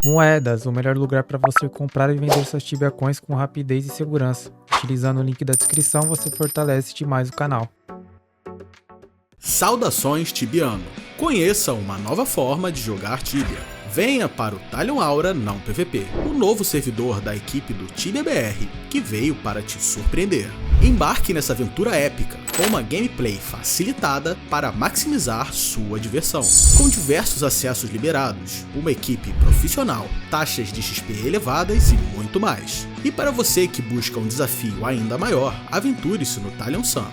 Moedas, o melhor lugar para você comprar e vender suas Tibia Coins com rapidez e segurança. Utilizando o link da descrição, você fortalece demais o canal. Saudações Tibiano! Conheça uma nova forma de jogar Tibia. Venha para o Talion Aura Não PVP, o novo servidor da equipe do Tibia BR, que veio para te surpreender. Embarque nessa aventura épica, com uma gameplay facilitada para maximizar sua diversão. Com diversos acessos liberados, uma equipe profissional, taxas de XP elevadas e muito mais. E para você que busca um desafio ainda maior, aventure-se no Talion Sun.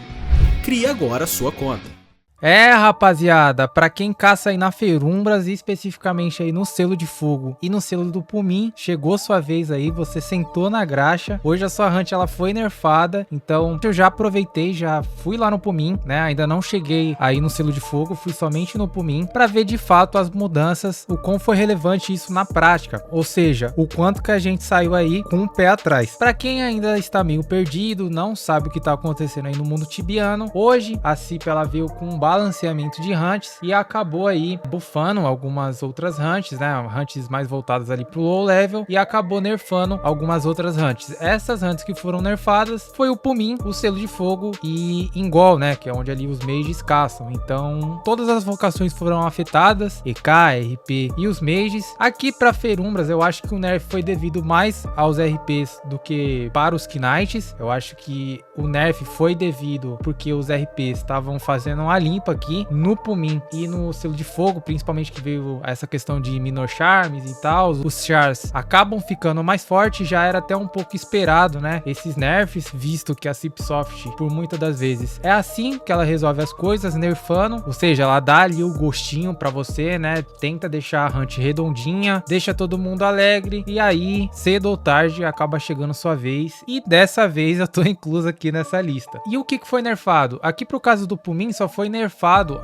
Crie agora sua conta. Rapaziada, pra quem caça aí na Ferumbras e especificamente aí no selo de fogo e no selo do Pumin, chegou sua vez aí, você sentou na graxa. Hoje a sua hunt ela foi nerfada, então eu já aproveitei, já fui lá no Pumin, né? Ainda não cheguei aí no selo de fogo, fui somente no Pumin pra ver de fato as mudanças, o quão foi relevante isso na prática, ou seja, o quanto que a gente saiu aí com o pé atrás. Pra quem ainda está meio perdido, não sabe o que tá acontecendo aí no mundo tibiano, hoje a CIP ela veio com um balanceamento de hunts e acabou aí buffando algumas outras hunts, né? Hunts mais voltadas ali pro low level e acabou nerfando algumas outras hunts. Essas hunts que foram nerfadas foi o Pumin, o selo de fogo e Ingol, né? Que é onde ali os mages caçam. Então, todas as vocações foram afetadas, EK, RP e os mages. Aqui pra Ferumbras, eu acho que o nerf foi devido mais aos RPs do que para os Knights. Eu acho que o nerf foi devido porque os RPs estavam fazendo uma limpa aqui no Pumin e no selo de fogo, principalmente que veio essa questão de Minor Charms e tal, os chars acabam ficando mais fortes, já era até um pouco esperado, né, esses nerfs, visto que a Cipsoft, por muitas das vezes, é assim que ela resolve as coisas, nerfando, ou seja, ela dá ali o gostinho pra você, né, tenta deixar a hunt redondinha, deixa todo mundo alegre, e aí, cedo ou tarde, acaba chegando sua vez, e dessa vez eu tô incluso aqui nessa lista. E o que foi nerfado? Aqui pro caso do Pumin, só foi nerfado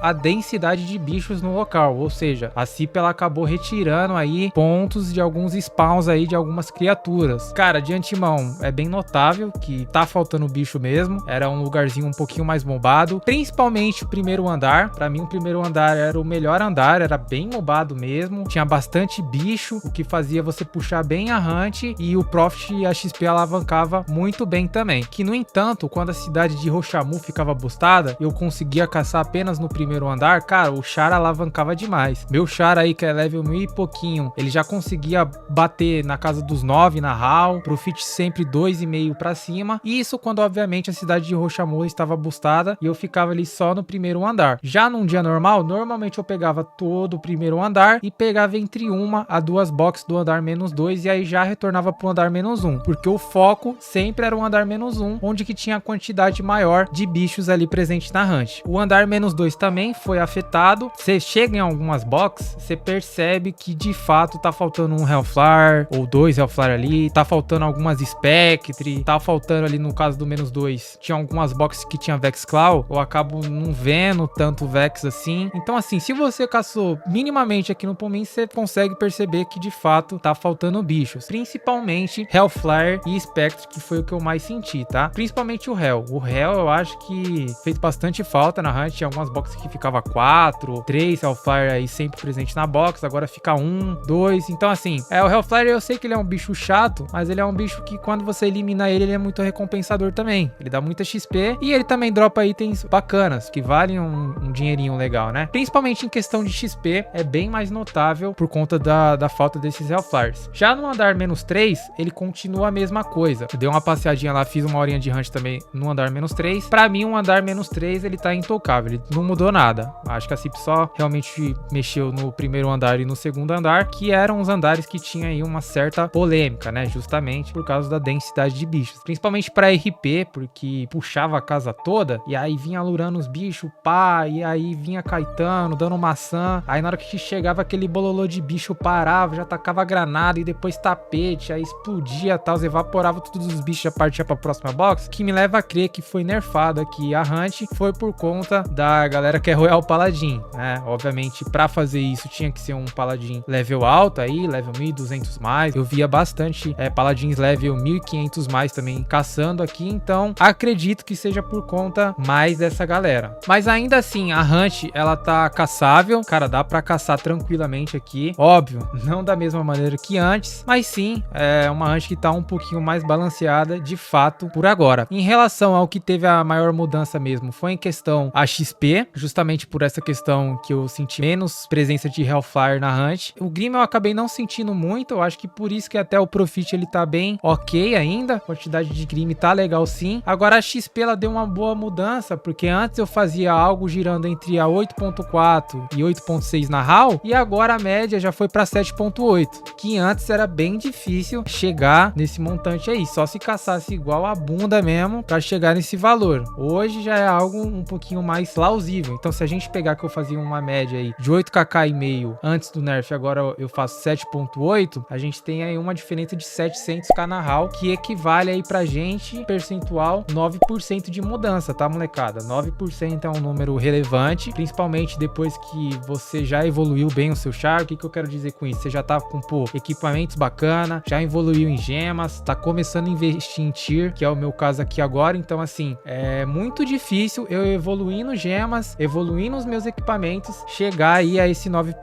a densidade de bichos no local, ou seja, a CIP ela acabou retirando aí pontos de alguns spawns aí de algumas criaturas. Cara, de antemão é bem notável que tá faltando bicho mesmo, era um lugarzinho um pouquinho mais mobado, principalmente o primeiro andar. Pra mim o primeiro andar era o melhor andar, era bem mobado mesmo, tinha bastante bicho, o que fazia você puxar bem a hunt e o profit e a XP alavancava muito bem também. Que no entanto, quando a cidade de Roshamu ficava boostada, eu conseguia caçar apenas no primeiro andar, cara, o char alavancava demais. Meu char aí, que é level 1000 e pouquinho, ele já conseguia bater na casa dos 9 na HAL, profit sempre 2,5 pra cima, e isso quando obviamente a cidade de Roshamu estava boostada e eu ficava ali só no primeiro andar. Já num dia normal, normalmente eu pegava todo o primeiro andar e pegava entre 1 a 2 boxes do andar -2 e aí já retornava pro andar -1, porque o foco sempre era o andar -1, onde que tinha a quantidade maior de bichos ali presente na hunt. O andar -2 também foi afetado. Você chega em algumas boxes, você percebe que de fato tá faltando um Hellfire ou 2 Hellfire ali, tá faltando algumas Spectre, tá faltando ali no caso do -2, tinha algumas boxes que tinha Vex Claw, eu acabo não vendo tanto Vex assim. Então assim, se você caçou minimamente aqui no Pumin, você consegue perceber que de fato tá faltando bichos, principalmente Hellfire e Spectre, que foi o que eu mais senti, tá? Principalmente o Hell. O Hell eu acho que fez bastante falta na hunt, tinha algumas boxes que ficava 4, 3 Hellfire aí sempre presente na box, agora fica 1, 2, então assim, o Hellfire eu sei que ele é um bicho chato, mas ele é um bicho que quando você elimina ele, ele é muito recompensador também, ele dá muita XP e ele também dropa itens bacanas, que valem um dinheirinho legal, né? Principalmente em questão de XP, é bem mais notável por conta da falta desses Hellfires. Já no andar -3, ele continua a mesma coisa, eu dei uma passeadinha lá, fiz uma horinha de hunt também no andar -3, pra mim um andar -3 ele tá intocável, ele não mudou nada. Acho que a CIP só realmente mexeu no primeiro andar e no segundo andar, que eram os andares que tinha aí uma certa polêmica, né? Justamente por causa da densidade de bichos. Principalmente pra RP, porque puxava a casa toda, e aí vinha lurando os bichos, pá, e aí vinha Caetano, dando maçã. Aí na hora que chegava aquele bololô de bicho, parava, já tacava granada e depois tapete, aí explodia, tal, evaporava todos os bichos, já partia pra próxima box, que me leva a crer que foi nerfado aqui a hunt, foi por conta da galera que é Royal Paladin, né? Obviamente, pra fazer isso, tinha que ser um Paladin level alto aí, level 1200 mais. Eu via bastante Paladins level 1500 mais também caçando aqui, então acredito que seja por conta mais dessa galera. Mas ainda assim, a Hunt, ela tá caçável, cara, dá pra caçar tranquilamente aqui. Óbvio, não da mesma maneira que antes, mas sim, é uma Hunt que tá um pouquinho mais balanceada, de fato, por agora. Em relação ao que teve a maior mudança mesmo, foi em questão a XP, justamente por essa questão que eu senti menos presença de Hellfire na Hunt. O Grim eu acabei não sentindo muito, eu acho que por isso que até o Profit ele tá bem ok ainda, a quantidade de Grim tá legal sim. Agora a XP ela deu uma boa mudança, porque antes eu fazia algo girando entre a 8.4 e 8.6 na HAL, e agora a média já foi pra 7.8, que antes era bem difícil chegar nesse montante aí, só se caçasse igual a bunda mesmo pra chegar nesse valor. Hoje já é algo um pouquinho mais plausível, então se a gente pegar que eu fazia uma média aí de 8kk e meio antes do nerf, agora eu faço 7.8, a gente tem aí uma diferença de 700k na HAL, que equivale aí pra gente, percentual, 9% de mudança, tá, molecada? 9% é um número relevante, principalmente depois que você já evoluiu bem o seu char. O que eu quero dizer com isso? Você já tá com, pô, equipamentos bacana, já evoluiu em gemas, tá começando a investir em tier, que é o meu caso aqui agora, então assim, é muito difícil eu evoluir nos gemas, evoluir nos meus equipamentos, chegar aí a esse 9%.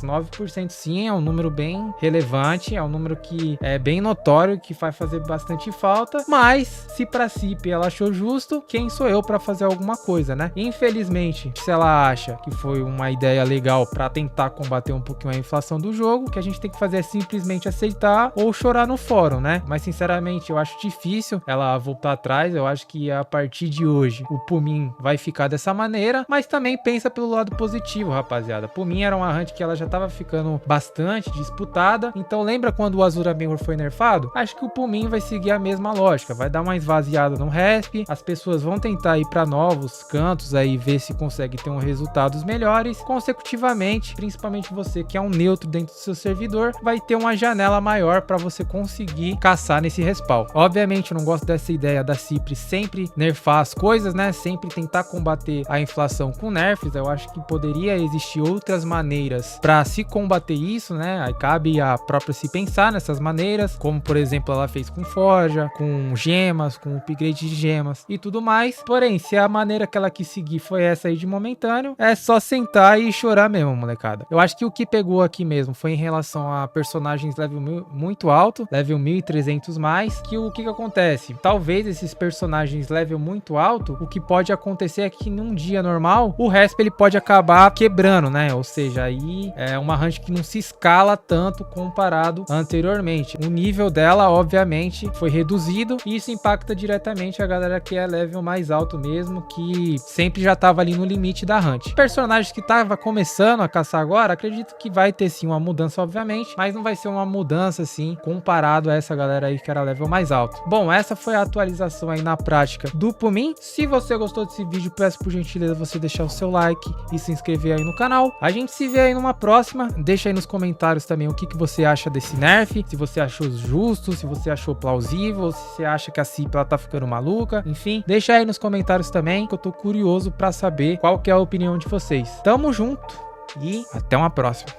9% sim, é um número bem relevante, é um número que é bem notório, que vai fazer bastante falta, mas se pra CIP ela achou justo, quem sou eu pra fazer alguma coisa, né? Infelizmente, se ela acha que foi uma ideia legal pra tentar combater um pouquinho a inflação do jogo, o que a gente tem que fazer é simplesmente aceitar ou chorar no fórum, né? Mas sinceramente, eu acho difícil ela voltar atrás. Eu acho que a partir de hoje o Pumin vai ficar dessa maneira, mas também pensa pelo lado positivo, rapaziada. Pumin era uma hunt que ela já tava ficando bastante disputada, então lembra quando o Azura Mirror foi nerfado? Acho que o Pumin vai seguir a mesma lógica, vai dar uma esvaziada no resp, as pessoas vão tentar ir para novos cantos aí, ver se consegue ter resultados melhores consecutivamente, principalmente você que é um neutro dentro do seu servidor, vai ter uma janela maior para você conseguir caçar nesse respawn. Obviamente eu não gosto dessa ideia da Cipri sempre nerfar as coisas, né? Sempre tentar combater a inflação com nerfs. Eu acho que poderia existir outras maneiras para se combater isso, né? Aí cabe a própria se pensar nessas maneiras, como por exemplo ela fez com forja, com gemas, com upgrade de gemas e tudo mais. Porém, se a maneira que ela quis seguir foi essa aí de momentâneo, é só sentar e chorar mesmo, molecada. Eu acho que o que pegou aqui mesmo foi em relação a personagens level muito alto, level 1300 mais, que o que acontece? Talvez esses personagens level muito alto, o que pode acontecer é que num dia normal, o resp ele pode acabar quebrando, né? Ou seja, aí é uma hunt que não se escala tanto comparado anteriormente. O nível dela, obviamente, foi reduzido e isso impacta diretamente a galera que é level mais alto mesmo, que sempre já tava ali no limite da hunt. Personagens que tava começando a caçar agora, acredito que vai ter sim uma mudança, obviamente, mas não vai ser uma mudança assim comparado a essa galera aí que era level mais alto. Bom, essa foi a atualização aí na prática do Pumin. Se você gostou desse vídeo, peço por gentileza você deixar o seu like e se inscrever aí no canal. A gente se vê aí numa próxima. Deixa aí nos comentários também o que você acha desse nerf, se você achou justo, se você achou plausível, se você acha que a CIP ela tá ficando maluca. Enfim, deixa aí nos comentários também, que eu tô curioso pra saber qual que é a opinião de vocês. Tamo junto e até uma próxima.